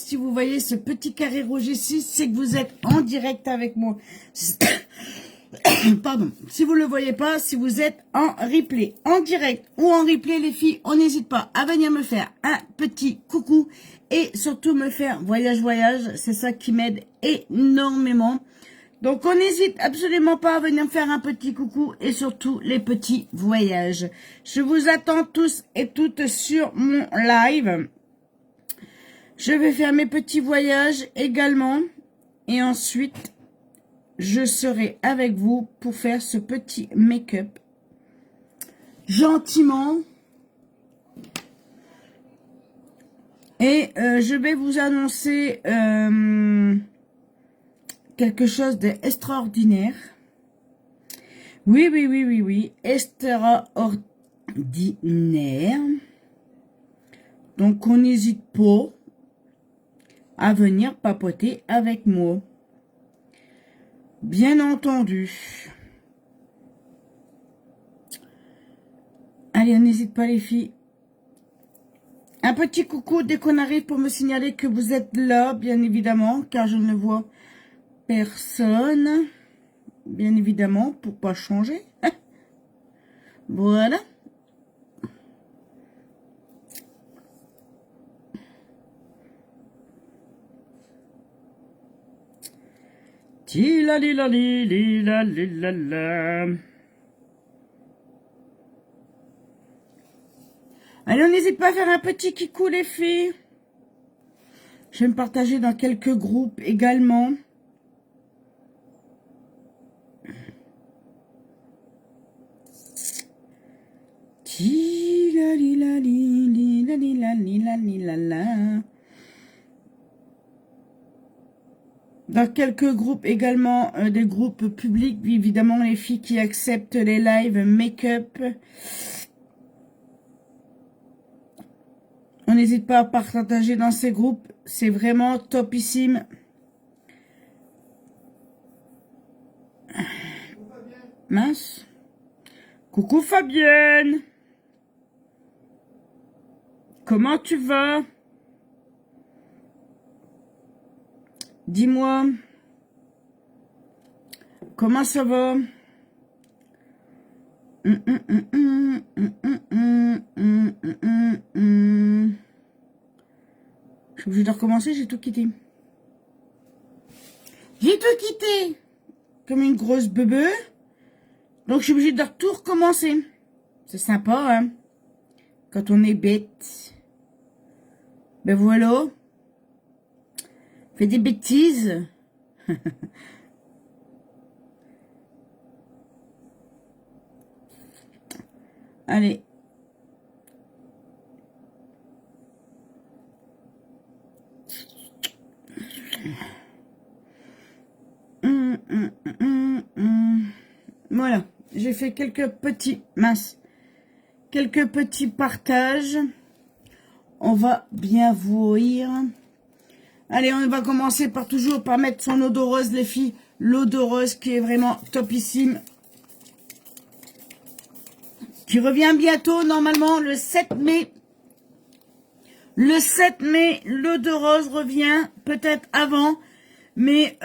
si vous voyez ce petit carré rouge ici, c'est que vous êtes en direct avec moi. Pardon. Si vous ne le voyez pas, si vous êtes en replay, en direct ou en replay, les filles, on n'hésite pas à venir me faire un petit coucou et surtout me faire voyage. C'est ça qui m'aide énormément. Donc, on n'hésite absolument pas à venir me faire un petit coucou et surtout les petits voyages. Je vous attends tous et toutes sur mon live. Je vais faire mes petits voyages également et ensuite, je serai avec vous pour faire ce petit make-up gentiment. Et je vais vous annoncer quelque chose d'extraordinaire. Oui, extraordinaire. Donc, on n'hésite pas à venir papoter avec moi. Bien entendu. Allez, on n'hésite pas les filles. Un petit coucou dès qu'on arrive pour me signaler que vous êtes là, bien évidemment, car je ne vois personne. Bien évidemment, pour pas changer. Voilà. Allez, on n'hésite pas à faire un petit kikou, les filles. Je vais me partager dans quelques groupes également. Dans quelques groupes également, des groupes publics, évidemment, les filles qui acceptent les lives make-up. On n'hésite pas à partager dans ces groupes, c'est vraiment topissime. Mince. Coucou Fabienne. Comment tu vas? Dis-moi. Comment ça va? Je suis obligée de recommencer, j'ai tout quitté. J'ai tout quitté. Comme une grosse bebe. Donc je suis obligée de tout recommencer. C'est sympa, hein? Quand on est bête. Ben voilà. Fais des bêtises. Allez. Voilà. J'ai fait quelques petits... Mince. Quelques petits partages. On va bien voir. Allez, on va commencer par toujours par mettre son odoreuse, les filles. L'odoreuse qui est vraiment topissime. Qui revient bientôt, normalement, le 7 mai. Le 7 mai, l'odoreuse revient, peut-être avant. Mais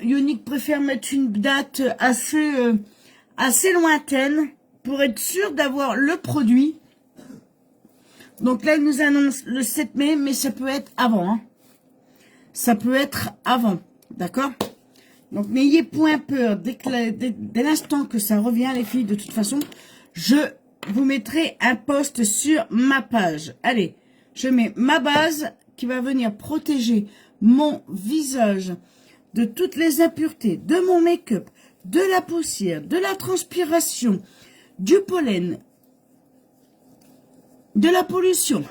Younique préfère mettre une date assez lointaine pour être sûr d'avoir le produit. Donc là, il nous annonce le 7 mai, mais ça peut être avant. Hein. Ça peut être avant, d'accord? Donc, n'ayez point peur. Dès l'instant que ça revient, les filles, de toute façon, je vous mettrai un post sur ma page. Allez, je mets ma base qui va venir protéger mon visage de toutes les impuretés, de mon make-up, de la poussière, de la transpiration, du pollen, de la pollution,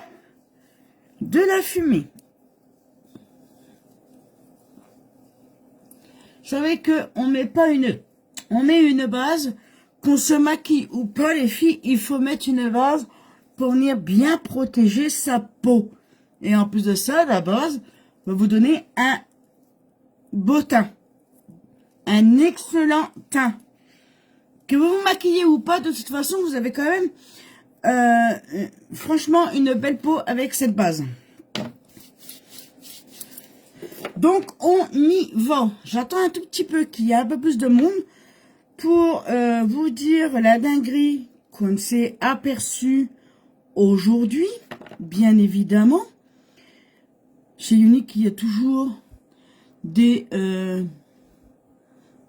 de la fumée. Vous savez qu'on met pas on met une base, qu'on se maquille ou pas les filles, il faut mettre une base pour venir bien protéger sa peau. Et en plus de ça, la base va vous donner un beau teint. Un excellent teint. Que vous vous maquillez ou pas, de toute façon, vous avez quand même, franchement, une belle peau avec cette base. Donc, on y va. J'attends un tout petit peu qu'il y ait un peu plus de monde pour vous dire la dinguerie qu'on s'est aperçu aujourd'hui, bien évidemment. Chez Unique, il y a toujours des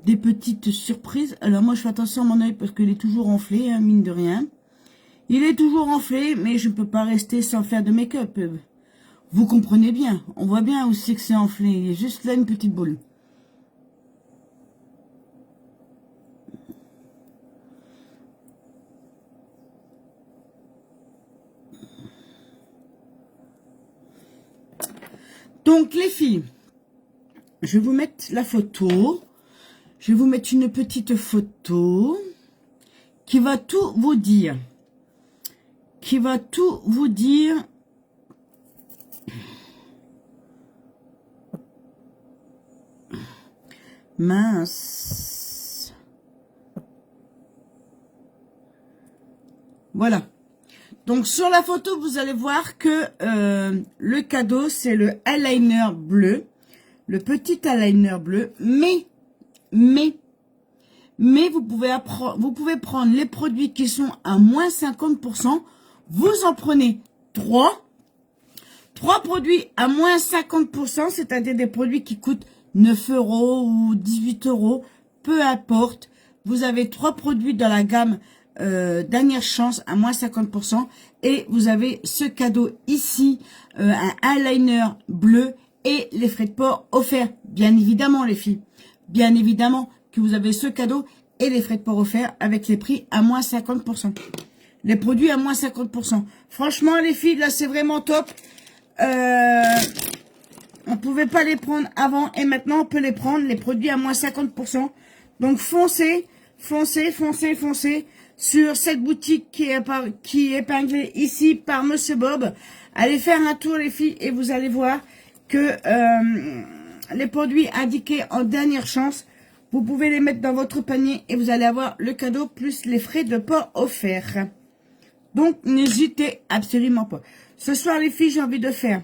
petites surprises. Alors moi, je fais attention à mon œil parce qu'il est toujours enflé, hein, mine de rien. Il est toujours enflé, mais je ne peux pas rester sans faire de make-up. Vous comprenez bien. On voit bien aussi que c'est enflé. Il y a juste là une petite boule. Donc, les filles, je vais vous mettre la photo. Je vais vous mettre une petite photo qui va tout vous dire. Qui va tout vous dire. Mince. Voilà. Donc, sur la photo, vous allez voir que le cadeau, c'est le eyeliner bleu. Le petit eyeliner bleu. Mais vous pouvez prendre les produits qui sont à moins 50%. Vous en prenez 3. 3 produits à moins 50%, c'est-à-dire des produits qui coûtent 9 € ou 18 €, peu importe. Vous avez 3 produits dans la gamme dernière chance à moins 50%. Et vous avez ce cadeau ici, un eyeliner bleu et les frais de port offerts. Bien évidemment, les filles. Bien évidemment que vous avez ce cadeau et les frais de port offerts avec les prix à moins 50%. Les produits à moins 50%. Franchement, les filles, là, c'est vraiment top. On pouvait pas les prendre avant et maintenant, on peut les prendre, les produits à moins 50%. Donc, foncez sur cette boutique qui est épinglée ici par Monsieur Bob. Allez faire un tour, les filles, et vous allez voir que les produits indiqués en dernière chance, vous pouvez les mettre dans votre panier et vous allez avoir le cadeau plus les frais de port offerts. Donc, n'hésitez absolument pas. Ce soir, les filles, j'ai envie de faire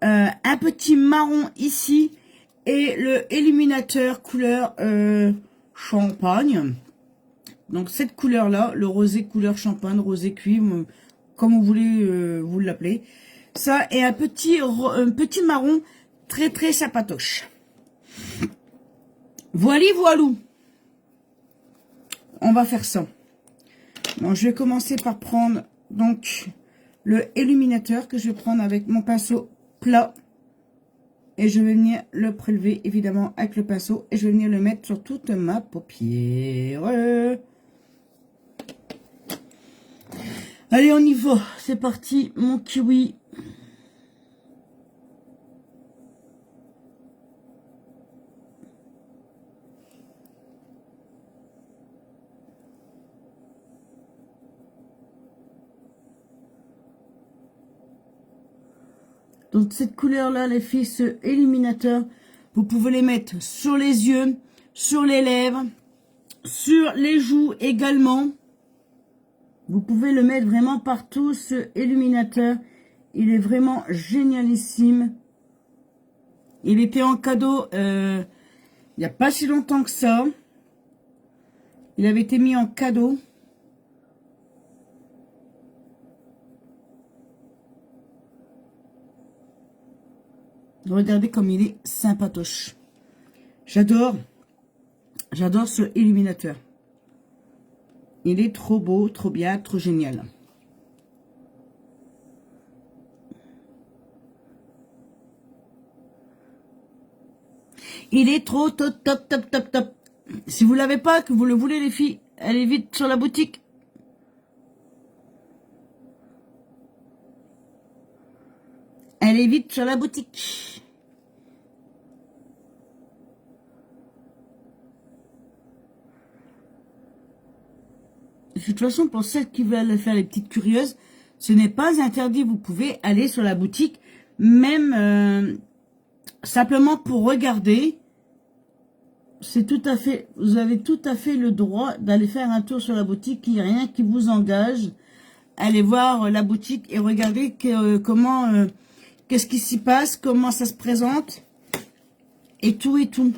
un petit marron ici et le illuminateur couleur champagne. Donc, cette couleur-là, le rosé couleur champagne, rosé cuivre, comme vous voulez vous l'appeler. Ça, et un petit marron très, très sapatoche. Voilou. On va faire ça. Bon, je vais commencer par prendre donc le illuminateur que je vais prendre avec mon pinceau plat. Et je vais venir le prélever évidemment avec le pinceau. Et je vais venir le mettre sur toute ma paupière. Allez, on y va. C'est parti, mon kiwi. Donc, cette couleur-là, les filles, ce illuminateur, vous pouvez les mettre sur les yeux, sur les lèvres, sur les joues également. Vous pouvez le mettre vraiment partout, ce illuminateur. Il est vraiment génialissime. Il était en cadeau il n'y a pas si longtemps que ça. Il avait été mis en cadeau. Regardez comme il est sympatoche. J'adore ce illuminateur. Il est trop beau, trop bien, trop génial. Il est trop top, top, top, top, top. Si vous l'avez pas, que vous le voulez les filles, allez vite sur la boutique. Allez vite sur la boutique. De toute façon, pour celles qui veulent faire les petites curieuses, ce n'est pas interdit. Vous pouvez aller sur la boutique, même simplement pour regarder. C'est tout à fait, vous avez tout à fait le droit d'aller faire un tour sur la boutique. Il n'y a rien qui vous engage. Allez voir la boutique et regardez comment, qu'est-ce qui s'y passe, comment ça se présente. et tout et tout.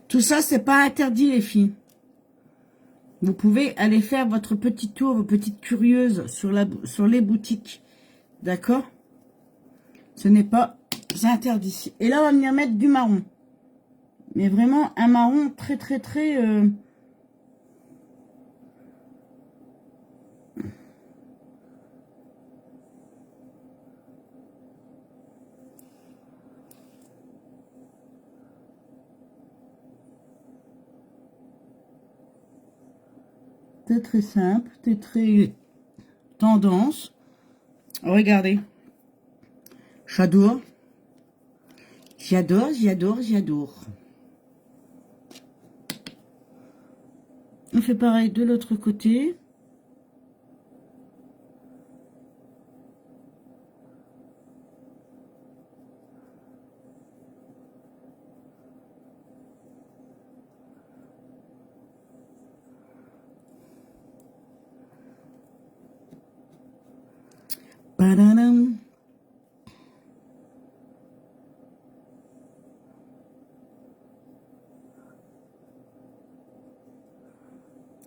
Tout ça, c'est pas interdit, les filles. Vous pouvez aller faire votre petit tour, vos petites curieuses sur les boutiques. D'accord? Ce n'est pas interdit. Et là, on va venir mettre du marron. Mais vraiment, un marron très, très, très... très, très simple, très, très tendance. Regardez. J'adore. J'adore, j'adore, j'adore. On fait pareil de l'autre côté. Padadam.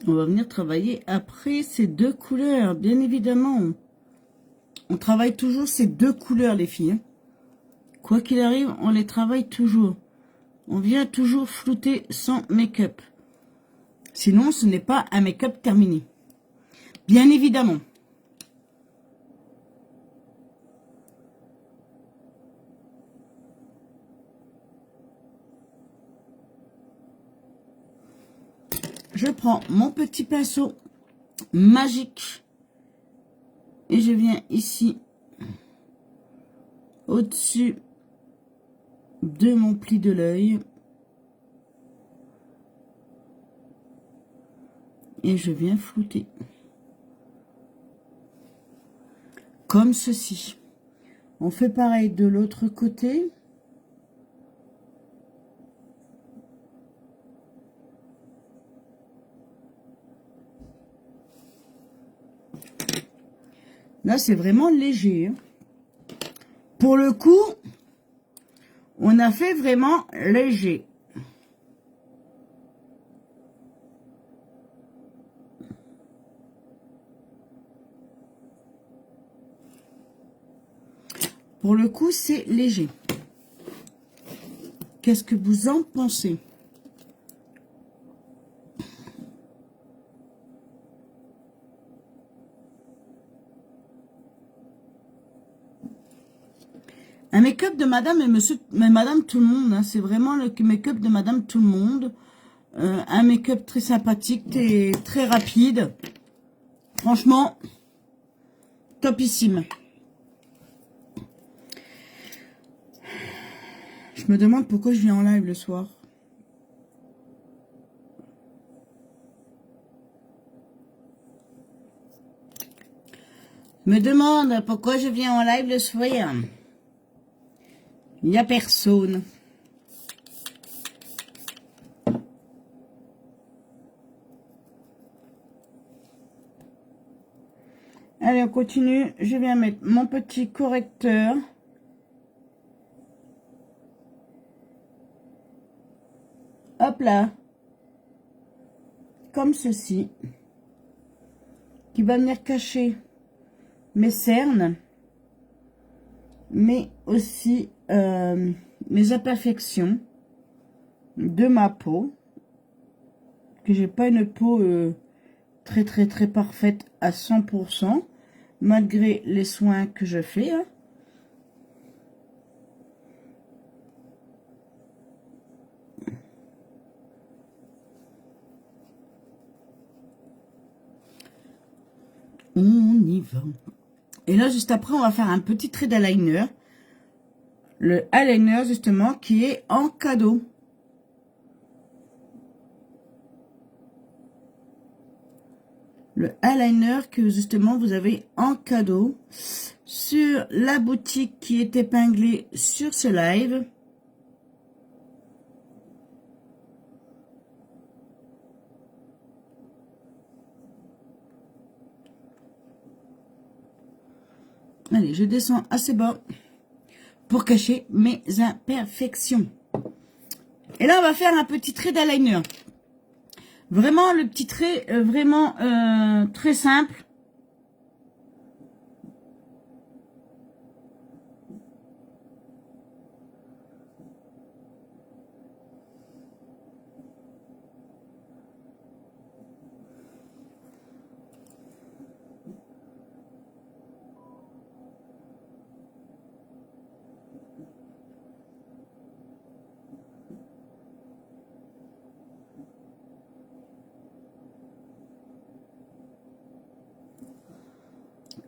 On va venir travailler après ces deux couleurs, bien évidemment. On travaille toujours ces deux couleurs, les filles. Hein. Quoi qu'il arrive, on les travaille toujours. On vient toujours flouter sans make-up. Sinon, ce n'est pas un make-up terminé. Bien évidemment. Je prends mon petit pinceau magique et je viens ici au-dessus de mon pli de l'œil et je viens flouter comme ceci. On fait pareil de l'autre côté. Là, c'est vraiment léger. Hein. Pour le coup, on a fait vraiment léger. Pour le coup, c'est léger. Qu'est-ce que vous en pensez? Un make-up de madame et monsieur, mais madame tout le monde, hein, c'est vraiment le make-up de madame tout le monde. Un make-up très sympathique et très rapide. Franchement, topissime. Je me demande pourquoi je viens en live le soir. Me demande pourquoi je viens en live le soir. Il n'y a personne. Allez, on continue. Je viens mettre mon petit correcteur. Hop là. Comme ceci. Qui va venir cacher mes cernes. Mais aussi mes imperfections de ma peau. Que j'ai pas une peau très très très parfaite à 100%. Malgré les soins que je fais. Hein. On y va. Et là, juste après, on va faire un petit trait d'eyeliner. Le eyeliner, justement, qui est en cadeau. Le eyeliner que, justement, vous avez en cadeau sur la boutique qui est épinglée sur ce live. Allez, je descends assez bas. pour cacher mes imperfections. Et là, on va faire un petit trait d'eyeliner. Vraiment, le petit trait, vraiment très simple.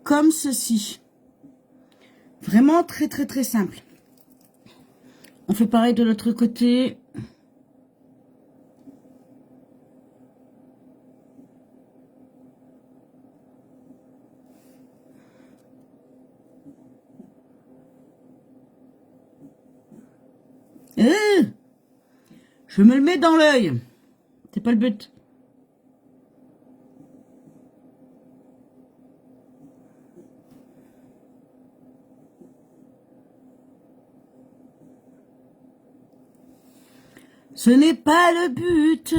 Comme ceci. Vraiment très très très simple. On fait pareil de l'autre côté. Je me le mets dans l'œil. C'est pas le but. Ce n'est pas le but.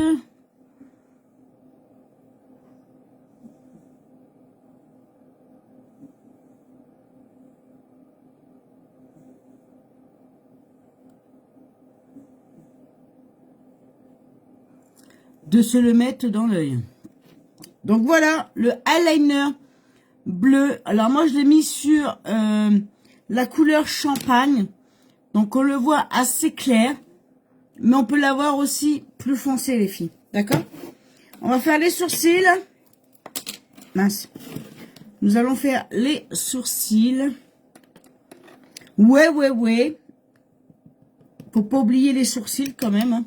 De se le mettre dans l'œil. Donc voilà, le eyeliner bleu. Alors moi je l'ai mis sur la couleur champagne. Donc on le voit assez clair. Mais on peut l'avoir aussi plus foncé, les filles. D'accord? On va faire les sourcils. Mince. Nous allons faire les sourcils. Ouais. Faut pas oublier les sourcils quand même. Hein.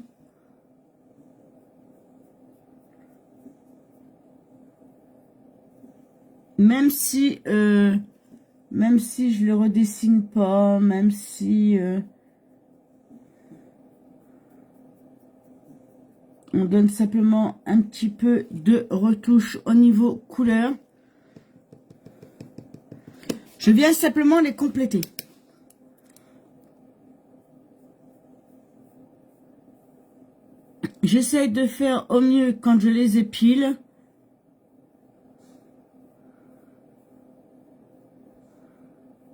Même si je le redessine pas, même si... on donne simplement un petit peu de retouche au niveau couleur. Je viens simplement les compléter. J'essaye de faire au mieux quand je les épile.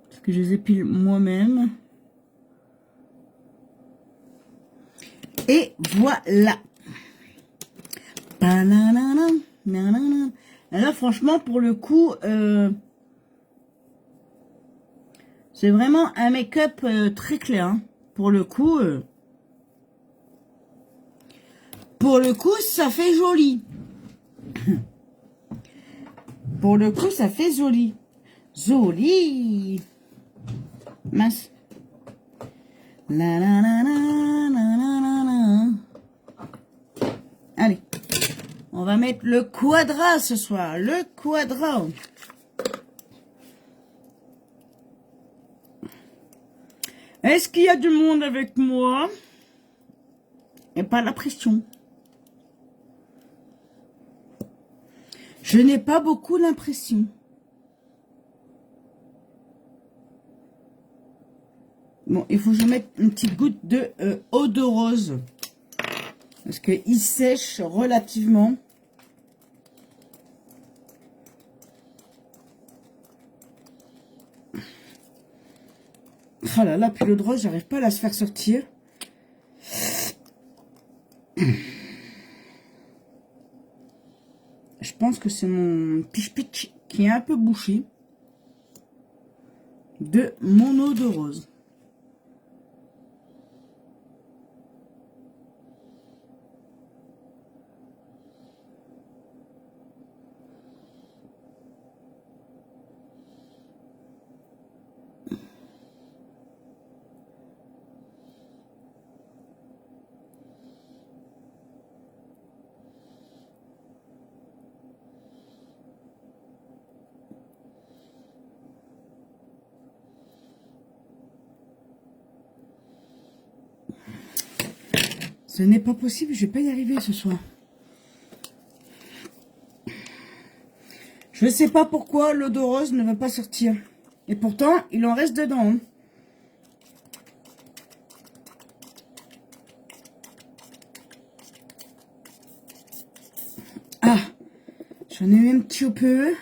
Parce que je les épile moi-même. Et voilà. Alors franchement pour le coup c'est vraiment un make-up très clair hein. Pour le coup ça fait joli. Pour le coup ça fait joli. Joli. Mince. Allez. On va mettre le quadra ce soir. Le quadra. Est-ce qu'il y a du monde avec moi? Et pas la pression. Je n'ai pas beaucoup l'impression. Bon, il faut que je mette une petite goutte de eau de rose. Parce qu'il sèche relativement. Oh là là, puis l'eau de rose, j'arrive pas à la se faire sortir. Je pense que c'est mon pitch qui est un peu bouché de mon eau de rose. Ce n'est pas possible, je vais pas y arriver ce soir. Je ne sais pas pourquoi l'eau de rose ne va pas sortir. Et pourtant, il en reste dedans. Hein. J'en ai eu un petit peu.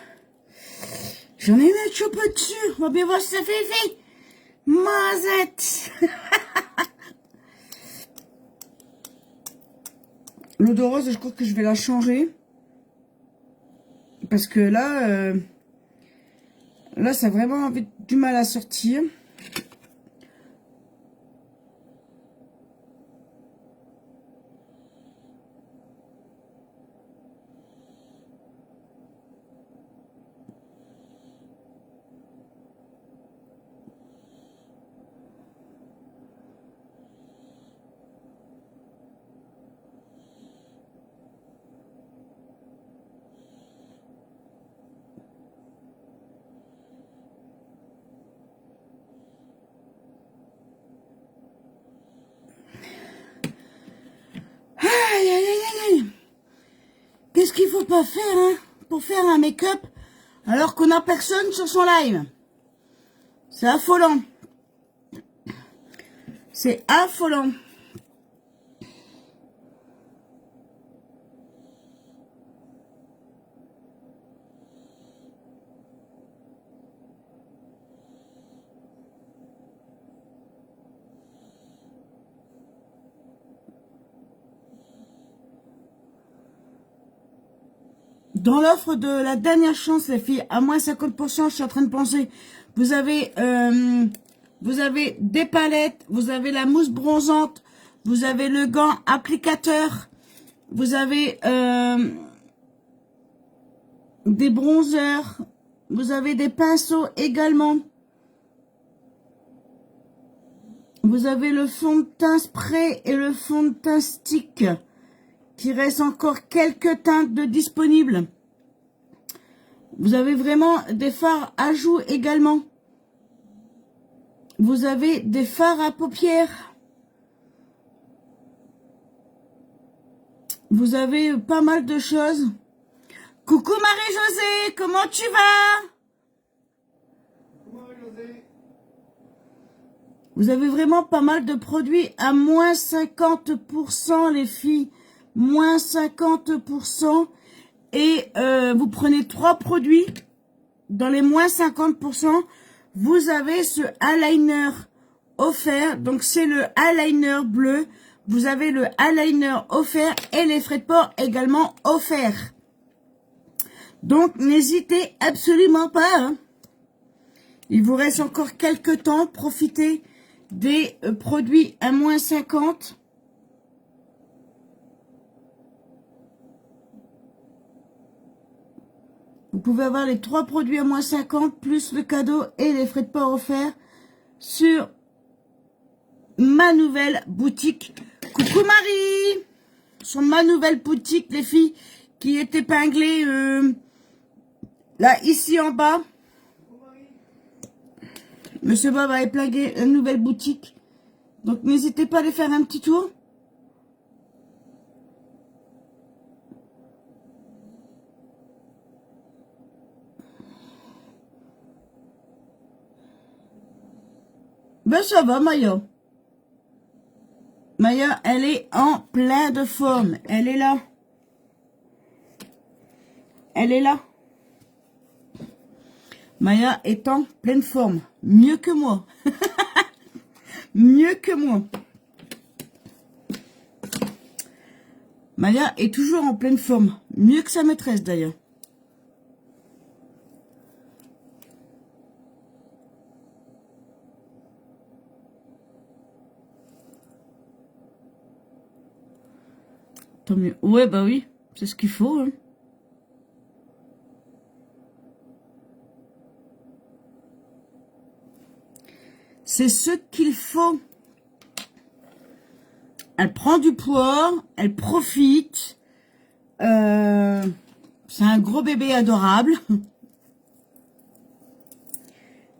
J'en ai eu un petit peu dessus. On va bien voir si ça fait effet. Mazette. L'eau de rose, je crois que je vais la changer. Parce que là, là, ça a vraiment du mal à sortir. Aïe, aïe, aïe, aïe. Qu'est-ce qu'il faut pas faire, hein, pour faire un make-up alors qu'on n'a personne sur son live? C'est affolant. C'est affolant. Dans l'offre de la dernière chance, les filles, à moins 50%, je suis en train de penser. Vous avez des palettes, vous avez la mousse bronzante, vous avez le gant applicateur, vous avez des bronzers, vous avez des pinceaux également. Vous avez le fond de teint spray et le fond de teint stick. Qui reste encore quelques teintes de disponibles. Vous avez vraiment des fards à joues également. Vous avez des fards à paupières. Vous avez pas mal de choses. Coucou Marie-Josée, comment tu vas? Coucou Marie-Josée. Vous avez vraiment pas mal de produits à moins 50% les filles. Moins 50%. Et vous prenez 3 produits. Dans les moins 50%, vous avez ce eyeliner offert. Donc c'est le eyeliner bleu. Vous avez le eyeliner offert et les frais de port également offerts. Donc n'hésitez absolument pas. Hein. Il vous reste encore quelques temps. Profitez des produits à moins 50%. Vous pouvez avoir les 3 produits à moins 50 plus le cadeau et les frais de port offerts sur ma nouvelle boutique. Coucou Marie! Sur ma nouvelle boutique, les filles, qui est épinglée là, ici en bas. Monsieur Bob a épinglé une nouvelle boutique. Donc n'hésitez pas à aller faire un petit tour. Ben ça va, Maya. Maya, elle est en plein de forme. Elle est là. Elle est là. Maya est en pleine forme. Mieux que moi. Mieux que moi. Maya est toujours en pleine forme. Mieux que sa maîtresse, d'ailleurs. Tant mieux. Ouais, bah oui. C'est ce qu'il faut. Hein. C'est ce qu'il faut. Elle prend du poids. Elle profite. C'est un gros bébé adorable.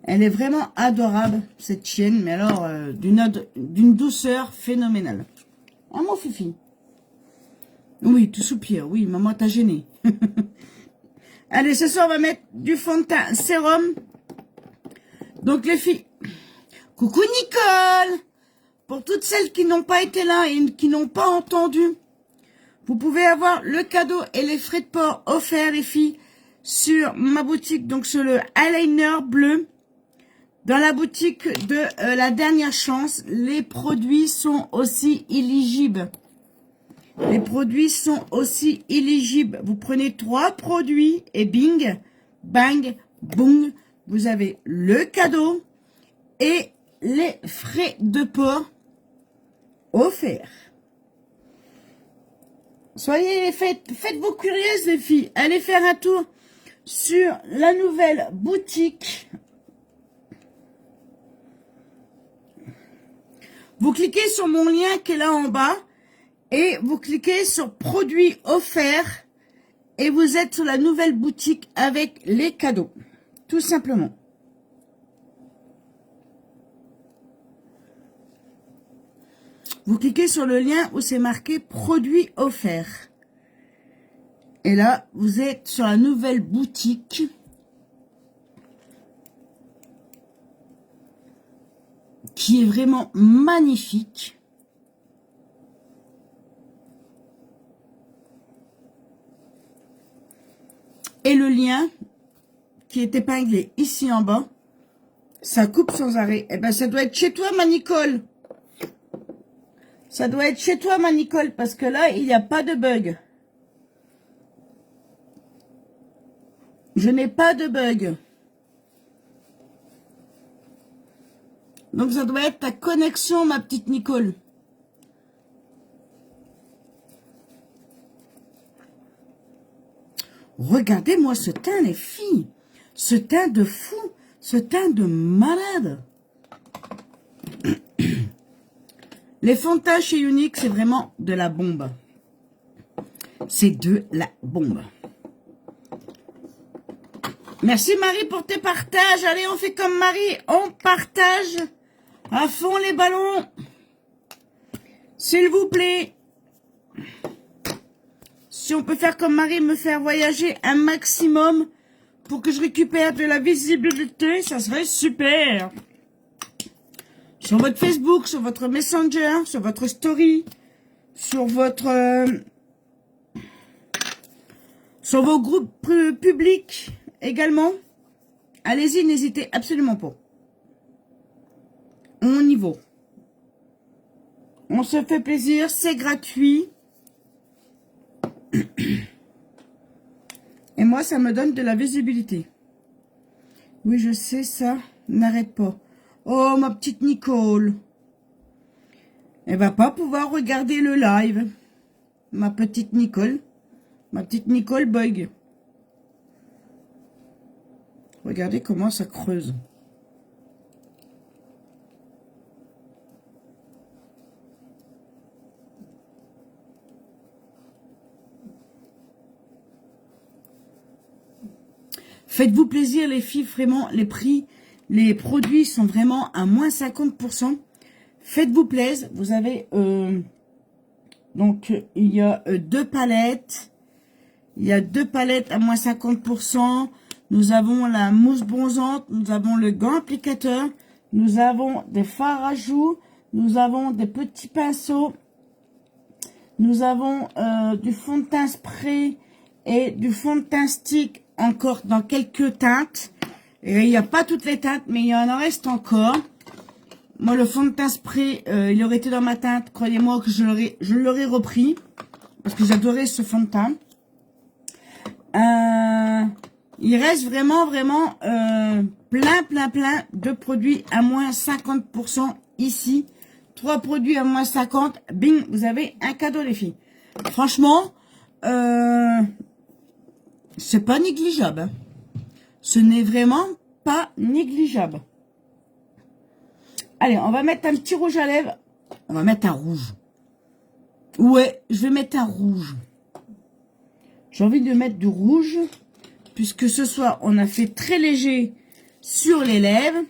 Elle est vraiment adorable, cette chienne. Mais alors, d'une douceur phénoménale. Ah, mon fifi. Oui, tu soupires. Oui, maman t'a gêné. Allez, ce soir, on va mettre du fond de teint sérum. Donc, les filles. Coucou, Nicole. Pour toutes celles qui n'ont pas été là et qui n'ont pas entendu. Vous pouvez avoir le cadeau et les frais de port offerts, les filles, sur ma boutique, donc sur le eyeliner bleu. Dans la boutique de la dernière chance, les produits sont aussi éligibles. Les produits sont aussi éligibles. Vous prenez 3 produits et bing, bang, boum, vous avez le cadeau et les frais de port offerts. Faites-vous curieuses les filles. Allez faire un tour sur la nouvelle boutique. Vous cliquez sur mon lien qui est là en bas et vous cliquez sur produits offerts et vous êtes sur la nouvelle boutique avec les cadeaux. Tout simplement. Vous cliquez sur le lien où c'est marqué produits offerts. Et là, vous êtes sur la nouvelle boutique. Qui est vraiment magnifique. Et le lien qui est épinglé ici en bas, ça coupe sans arrêt. Eh ben, ça doit être chez toi, ma Nicole. Ça doit être chez toi, ma Nicole, parce que là, il n'y a pas de bug. Je n'ai pas de bug. Donc, ça doit être ta connexion, ma petite Nicole. Regardez-moi ce teint, les filles. Ce teint de fou. Ce teint de malade. Les fonds de teint chez Unique, c'est vraiment de la bombe. C'est de la bombe. Merci Marie pour tes partages. Allez, on fait comme Marie. On partage à fond les ballons. S'il vous plaît. Si on peut faire comme Marie, me faire voyager un maximum pour que je récupère de la visibilité, ça serait super. Sur votre Facebook, sur votre Messenger, sur votre story, sur votre... sur vos groupes publics également. Allez-y, n'hésitez absolument pas. On y va. On se fait plaisir, c'est gratuit. Et moi, ça me donne de la visibilité. Oui, je sais ça. N'arrête pas. Oh, ma petite Nicole. Elle va pas pouvoir regarder le live. Ma petite Nicole. Ma petite Nicole bug. Regardez comment ça creuse. Faites-vous plaisir les filles, vraiment, les prix, les produits sont vraiment à moins 50%. Faites-vous plaisir, vous avez, donc il y a 2 palettes. Il y a 2 palettes à moins 50%. Nous avons la mousse bronzante, nous avons le gant applicateur, nous avons des fards à joues, nous avons des petits pinceaux, nous avons du fond de teint spray et du fond de teint stick encore dans quelques teintes. Et il n'y a pas toutes les teintes, mais il y en reste encore. Moi, le fond de teint spray, il aurait été dans ma teinte. Croyez-moi que je l'aurais repris. Parce que j'adorais ce fond de teint. Il reste vraiment plein de produits à moins 50% ici. 3 produits à moins 50. Bing, vous avez un cadeau, les filles. Franchement, c'est pas négligeable. Hein. Ce n'est vraiment pas négligeable. Allez, on va mettre un petit rouge à lèvres. On va mettre un rouge. Ouais, je vais mettre un rouge. J'ai envie de mettre du rouge. Puisque ce soir, on a fait très léger sur les lèvres.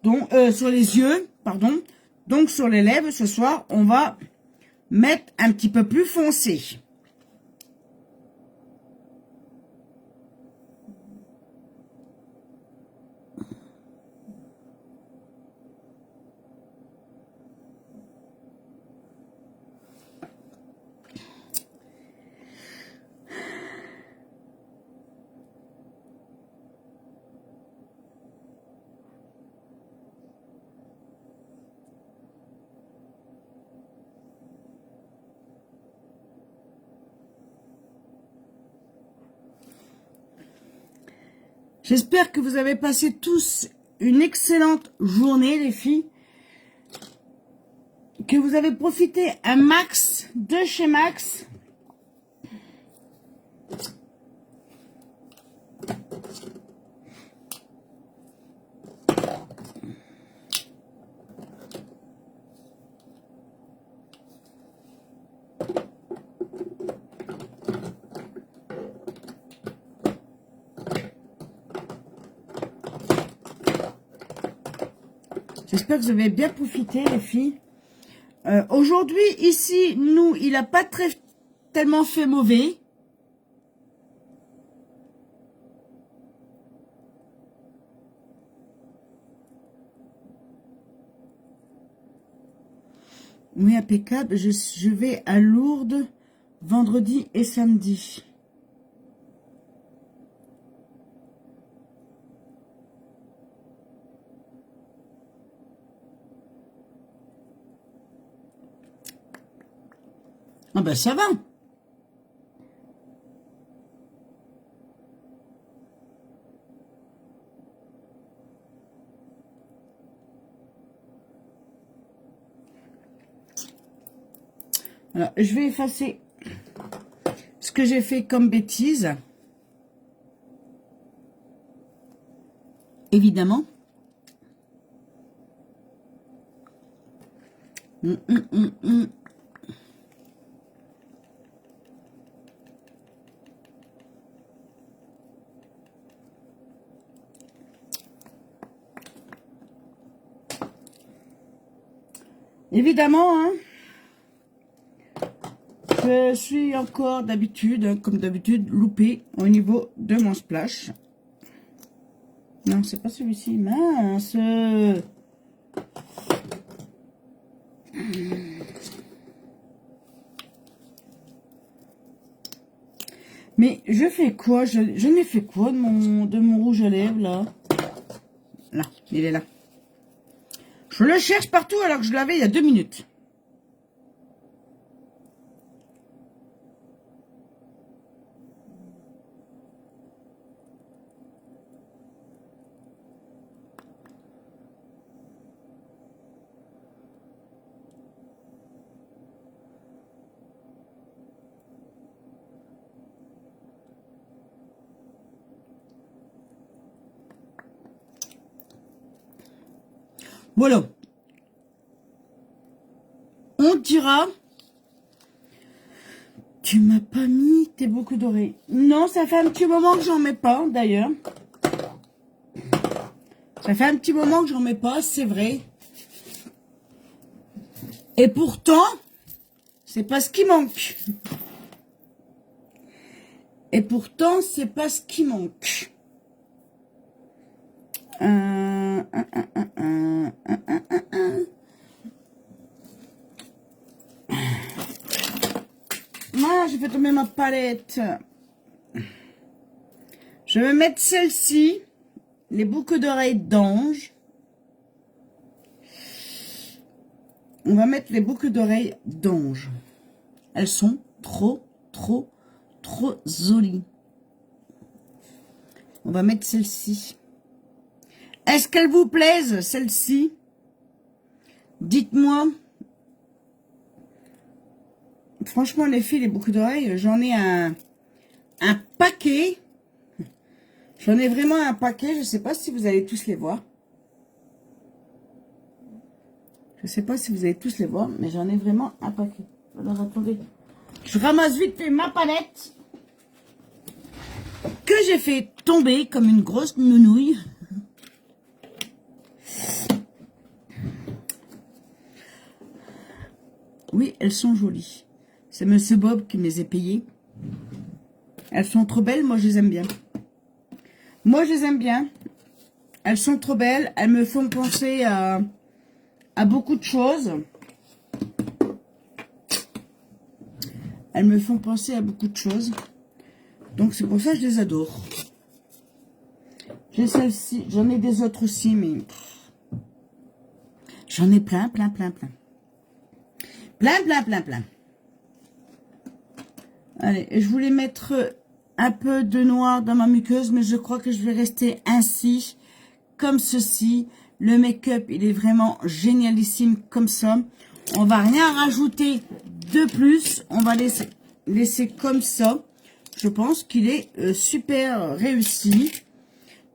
Donc, sur les yeux, pardon. Donc, sur les lèvres, ce soir, on va mettre un petit peu plus foncé. J'espère que vous avez passé tous une excellente journée, les filles. Que vous avez profité un max de chez Max. J'espère que vous avez bien profité, les filles. Aujourd'hui, ici, nous, il n'a pas tellement fait mauvais. Oui, impeccable. Je vais à Lourdes vendredi et samedi. Ah ben ça va. Alors, je vais effacer ce que j'ai fait comme bêtise. Évidemment. Évidemment, hein. Je suis encore d'habitude, comme d'habitude, loupé au niveau de mon splash. Non, c'est pas celui-ci. Mince. Mais je fais quoi? Je n'ai fait quoi de mon rouge à lèvres, là? Là, il est là. Je le cherche partout alors que je l'avais il y a 2 minutes. Voilà. On dira... Tu m'as pas mis tes boucles d'oreilles. Non, ça fait un petit moment que j'en mets pas, d'ailleurs. Ça fait un petit moment que j'en mets pas, c'est vrai. Et pourtant, c'est pas ce qui manque. Et pourtant, c'est pas ce qui manque. Moi, j'ai fait tomber ma palette. Je vais mettre celle-ci, les boucles d'oreilles d'ange. On va mettre les boucles d'oreilles d'ange. Elles sont trop jolies. On va mettre celle-ci. Est-ce qu'elles vous plaisent, celle-ci? Dites-moi. Franchement, les filles, les boucles d'oreilles, j'en ai un paquet. J'en ai vraiment un paquet. Je ne sais pas si vous allez tous les voir. Je ne sais pas si vous allez tous les voir, mais j'en ai vraiment un paquet. Alors, attendez. Je ramasse vite fait ma palette que j'ai fait tomber comme une grosse nounouille. Oui, elles sont jolies. C'est Monsieur Bob qui me les a payées. Elles sont trop belles, moi je les aime bien. Moi je les aime bien. Elles sont trop belles, elles me font penser à beaucoup de choses. Elles me font penser à beaucoup de choses. Donc c'est pour ça que je les adore. J'ai celle-ci, j'en ai des autres aussi, mais j'en ai plein. Plein. Allez, je voulais mettre un peu de noir dans ma muqueuse, mais je crois que je vais rester ainsi, comme ceci. Le make-up, il est vraiment génialissime comme ça. On va rien rajouter de plus. On va laisser comme ça. Je pense qu'il est super réussi.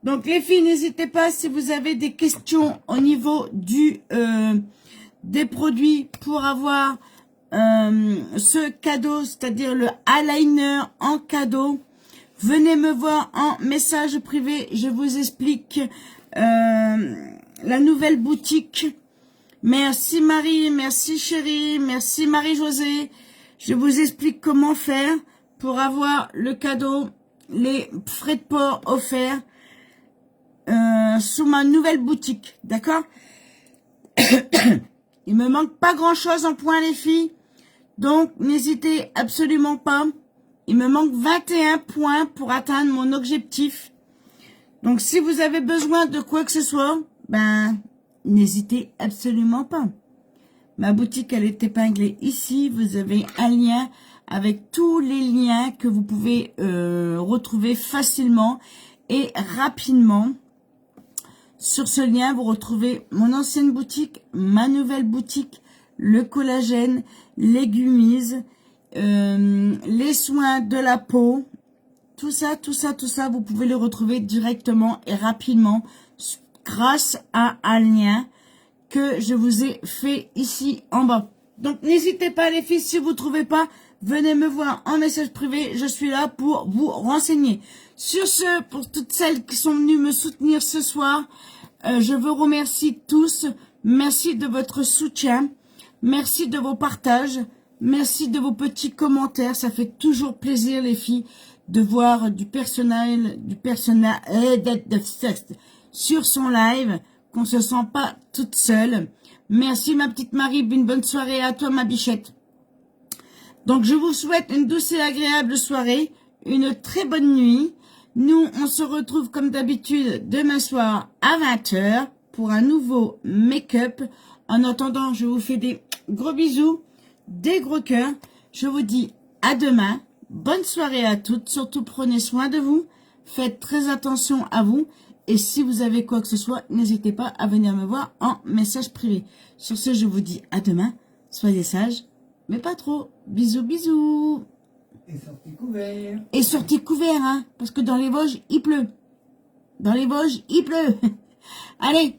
Donc les filles, n'hésitez pas si vous avez des questions au niveau des produits pour avoir ce cadeau, c'est-à-dire le eyeliner en cadeau. Venez me voir en message privé. Je vous explique la nouvelle boutique. Merci Marie, merci chérie, merci Marie-Josée. Je vous explique comment faire pour avoir le cadeau, les frais de port offerts sous ma nouvelle boutique, d'accord? Il me manque pas grand-chose en points les filles, donc n'hésitez absolument pas. Il me manque 21 points pour atteindre mon objectif. Donc si vous avez besoin de quoi que ce soit, ben n'hésitez absolument pas. Ma boutique, elle est épinglée ici. Vous avez un lien avec tous les liens que vous pouvez retrouver facilement et rapidement. Sur ce lien, vous retrouvez mon ancienne boutique, ma nouvelle boutique, le collagène, les gummies, les soins de la peau. Tout ça, vous pouvez le retrouver directement et rapidement grâce à un lien que je vous ai fait ici en bas. Donc, n'hésitez pas les filles, si vous ne trouvez pas, venez me voir en message privé. Je suis là pour vous renseigner. Sur ce, pour toutes celles qui sont venues me soutenir ce soir, je vous remercie tous. Merci de votre soutien. Merci de vos partages. Merci de vos petits commentaires. Ça fait toujours plaisir les filles de voir du personnel sur son live, qu'on se sent pas toute seule. Merci ma petite Marie, une bonne soirée à toi ma bichette. Donc je vous souhaite une douce et agréable soirée, une très bonne nuit. Nous on se retrouve comme d'habitude demain soir à 20h pour un nouveau make-up. En attendant, je vous fais des gros bisous, des gros cœurs. Je vous dis à demain. Bonne soirée à toutes. Surtout prenez soin de vous. Faites très attention à vous. Et si vous avez quoi que ce soit, n'hésitez pas à venir me voir en message privé. Sur ce, je vous dis à demain. Soyez sages, mais pas trop. Bisous, bisous. Et sorti couvert. Et sortez couverts, hein, parce que dans les Vosges, il pleut. Dans les Vosges, il pleut. Allez,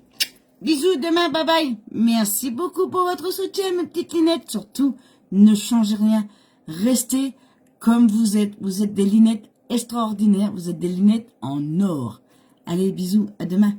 bisous, demain, bye bye. Merci beaucoup pour votre soutien, mes petites linettes. Surtout, ne changez rien. Restez comme vous êtes. Vous êtes des lunettes extraordinaires. Vous êtes des lunettes en or. Allez, bisous, à demain.